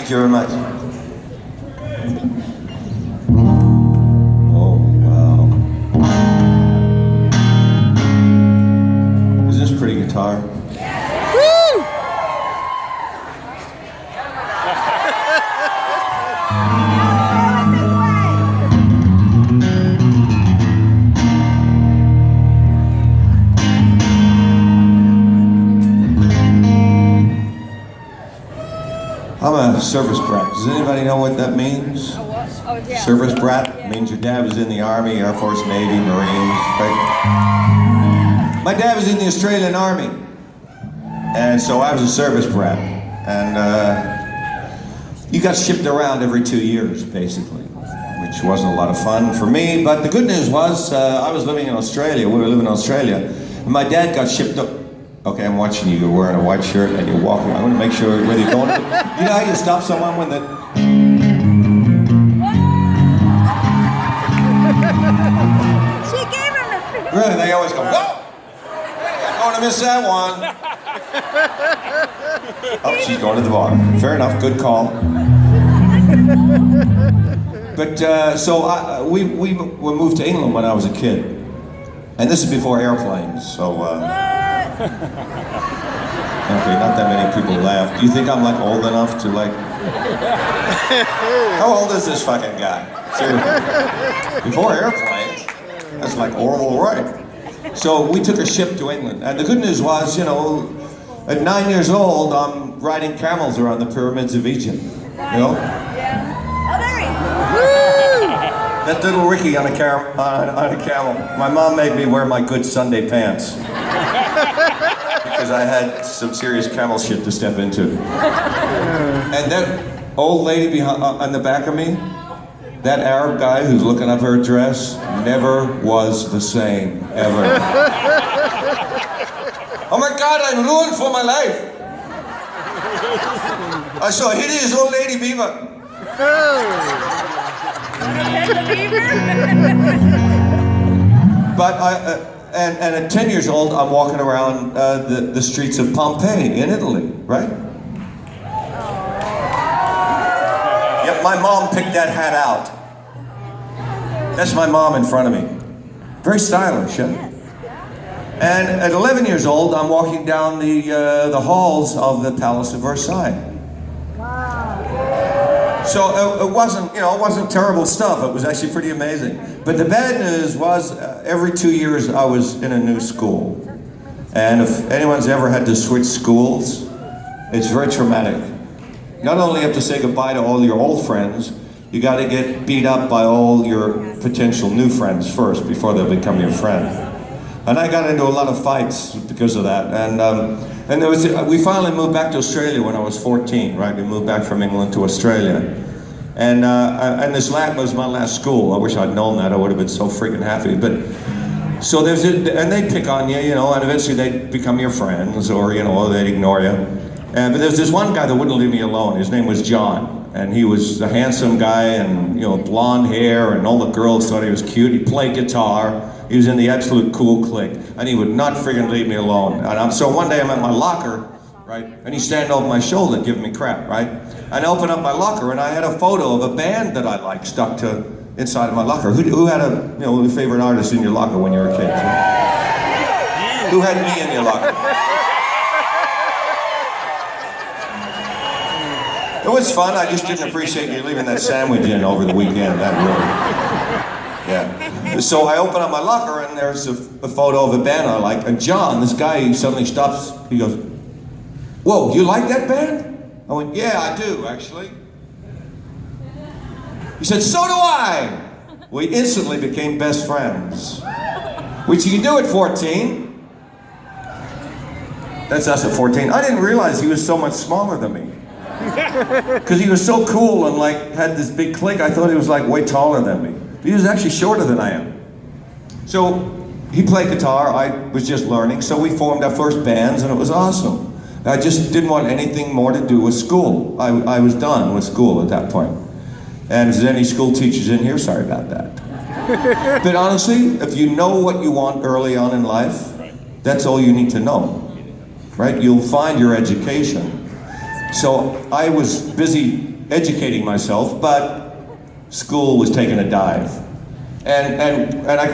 Thank you very much. Oh, wow. Is this a pretty guitar? Woo! I'm a service brat. Does anybody know what that means? Oh, yeah. Service brat means your dad was in the Army, Air Force, Navy, Marines, right? My dad was in the Australian Army, and so I was a service brat. And you got shipped around every 2 years, basically, which wasn't a lot of fun for me. But the good news was I was living in Australia. We were living in Australia, and my dad got shipped up. Okay, I'm watching you. You're wearing a white shirt and you're walking. I want to make sure where you're going. You know how you stop someone when the... She gave him the finger. Really, they always go, whoa! I'm going to miss that one. Oh, she's going to the bar. Fair enough, good call. But, we moved to England when I was a kid. And this is before airplanes, so... Okay, not that many people laugh. Do you think I'm like old enough to like... How old is this fucking guy? Seriously. Before airplanes, that's like Orville Wright. So we took a ship to England. And the good news was, you know, at 9 years old, I'm riding camels around the pyramids of Egypt. You know? Yeah. Oh, there he is. That little Ricky on a camel. My mom made me wear my good Sunday pants. Because I had some serious camel shit to step into. And that old lady behind, on the back of me, that Arab guy who's looking up her dress, never was the same, ever. Oh my God, I'm ruined for my life. I saw a hideous old lady beaver. But and at 10 years old, I'm walking around the streets of Pompeii in Italy, right? Yep, my mom picked that hat out. That's my mom in front of me. Very stylish, yeah? And at 11 years old, I'm walking down the halls of the Palace of Versailles. So it wasn't terrible stuff. It was actually pretty amazing. But the bad news was every 2 years I was in a new school. And if anyone's ever had to switch schools, it's very traumatic. Not only have to say goodbye to all your old friends, you got to get beat up by all your potential new friends first before they become your friend. And I got into a lot of fights because of that. And we finally moved back to Australia when I was 14, right? We moved back from England to Australia. And this was my last school. I wish I'd known that. I would have been so freaking happy. But so and they pick on you, you know, and eventually they become your friends, or you know, they'd ignore you. But there's this one guy that wouldn't leave me alone. His name was John, and he was a handsome guy, and you know, blonde hair, and all the girls thought he was cute. He played guitar. He was in the absolute cool clique, and he would not friggin' leave me alone. And so one day I'm at my locker, right, and he's standing over my shoulder giving me crap, right? And I open up my locker, and I had a photo of a band that I liked stuck to inside of my locker. Who had a favorite artist in your locker when you were a kid? Who had me in your locker? It was fun. I just didn't appreciate you leaving that sandwich in over the weekend. That really. Yeah. So I open up my locker and there's a photo of a band I like. And John, this guy, he suddenly stops. He goes, "Whoa, you like that band?" I went, "Yeah, I do, actually." He said, "So do I." We instantly became best friends. Which you can do at 14. That's us at 14. I didn't realize he was so much smaller than me. Because he was so cool and like had this big clique, I thought he was like way taller than me. But he was actually shorter than I am. So he played guitar, I was just learning, so we formed our first bands and it was awesome. I just didn't want anything more to do with school. I was done with school at that point. And if there's any school teachers in here, sorry about that. But honestly, if you know what you want early on in life, that's all you need to know, right? You'll find your education. So I was busy educating myself, but school was taking a dive.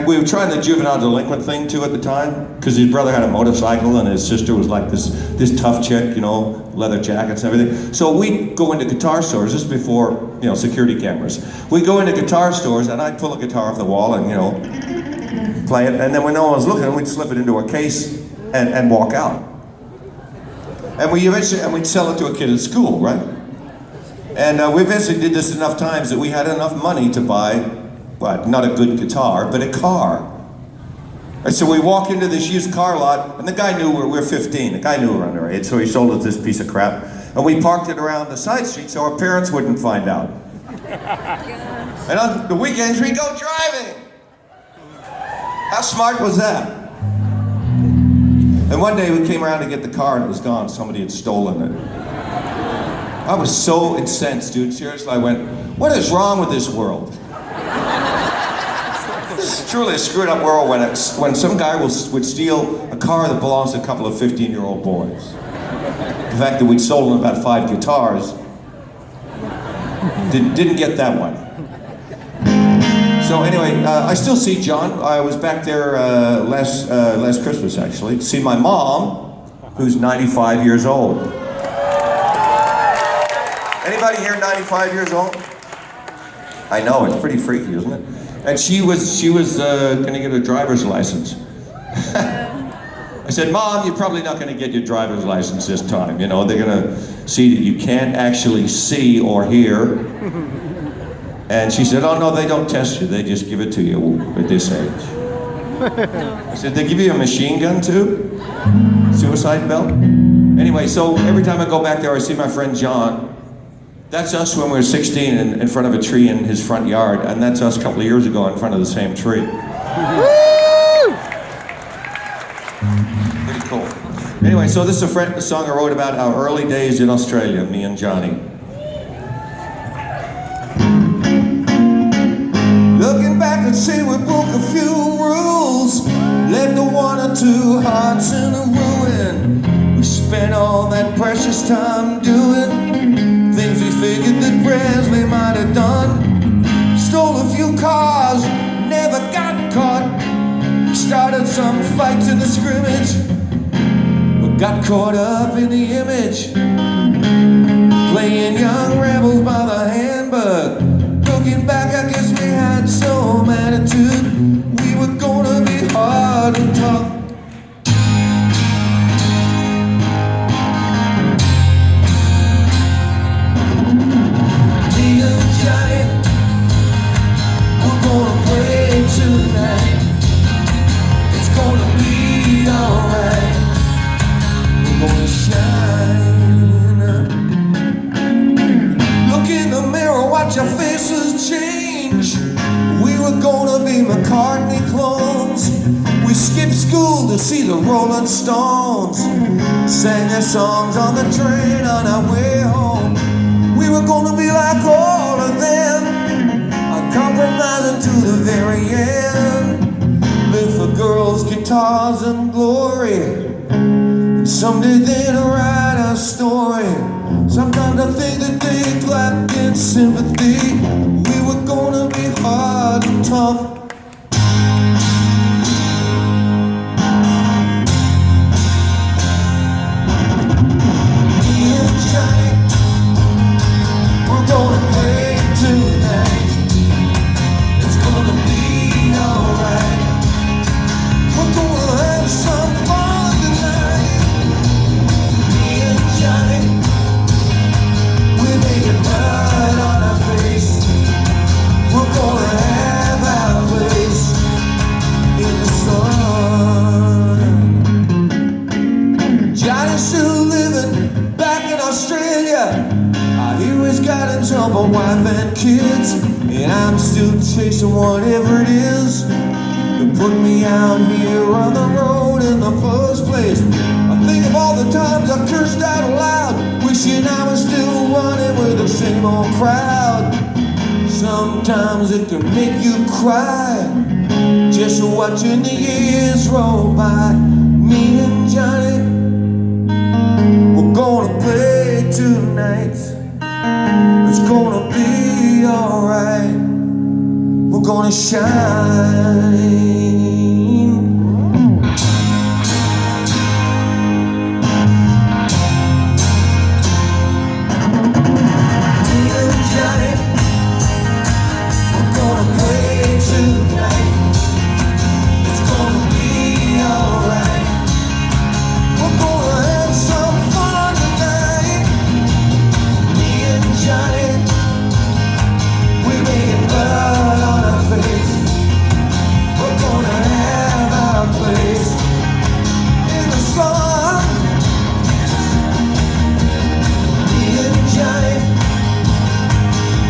We were trying the juvenile delinquent thing too at the time, because his brother had a motorcycle and his sister was like this tough chick, you know, leather jackets and everything. So we'd go into guitar stores, this is before, you know, security cameras. We'd go into guitar stores and I'd pull a guitar off the wall and, you know, play it, and then when no one was looking, we'd slip it into a case and walk out. And we'd sell it to a kid at school, right? And we eventually did this enough times that we had enough money to buy, well, not a good guitar, but a car. And so we walk into this used car lot, and the guy knew we're 15. The guy knew we were underage, so he sold us this piece of crap. And we parked it around the side street so our parents wouldn't find out. And on the weekends, we'd go driving. How smart was that? And one day we came around to get the car and it was gone. Somebody had stolen it. I was so incensed, dude. Seriously, I went, what is wrong with this world? This is truly a screwed up world when some guy would steal a car that belongs to a couple of 15-year-old boys. The fact that we'd sold about 5 guitars, didn't get that one. So anyway, I still see John. I was back there last Christmas, actually, to see my mom, who's 95 years old. Anybody here 95 years old? I know, it's pretty freaky, isn't it? And she was going to get a driver's license. I said, Mom, you're probably not going to get your driver's license this time. You know, they're going to see that you can't actually see or hear. And she said, oh no, they don't test you. They just give it to you at this age. I said, they give you a machine gun too? Suicide belt? Anyway, so every time I go back there, I see my friend John. That's us when we were 16 in front of a tree in his front yard, and that's us a couple of years ago in front of the same tree. Pretty cool. Anyway, so this is a song I wrote about our early days in Australia, me and Johnny. Looking back and see we broke a few rules, left the 1 or 2 hearts in a ruin. We spent all that precious time doing things we figured that Presley might have done. Stole a few cars, never got caught. Started some fights in the scrimmage, but got caught up in the image. Playing young rebels by the handbook. Looking back, I guess we had some attitude. We were gonna be hard and tough. Your faces change. We were gonna be McCartney clones. We skipped school to see the Rolling Stones. Sang their songs on the train on our way home. We were gonna be like all of them, uncompromising to the very end. Live for girls, guitars, and glory. And someday they'd write our story. Sometimes I think that they clapped in sympathy. We were gonna be hard and tough. Me and Johnny, we're gonna play tonight. It's gonna be alright. We're gonna have some fun tonight. Me and Johnny, we're making mud on our face. We're gonna have our place in the sun. Johnny's still living back in Australia. I hear he's got himself a wife and kids, and I'm still chasing whatever it is that put me out here on the road in the first place. I think of all the times I cursed out loud, wishing I was still running with the same old crowd. Sometimes it can make you cry, just watching the years roll by. Me and Johnny, we're gonna play tonight. It's shine.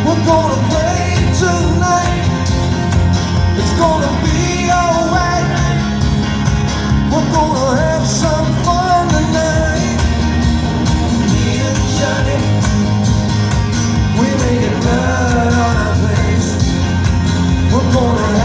We're gonna play tonight. It's gonna be alright. We're gonna have some fun tonight. Me and Johnny, we making blood on our face. We're gonna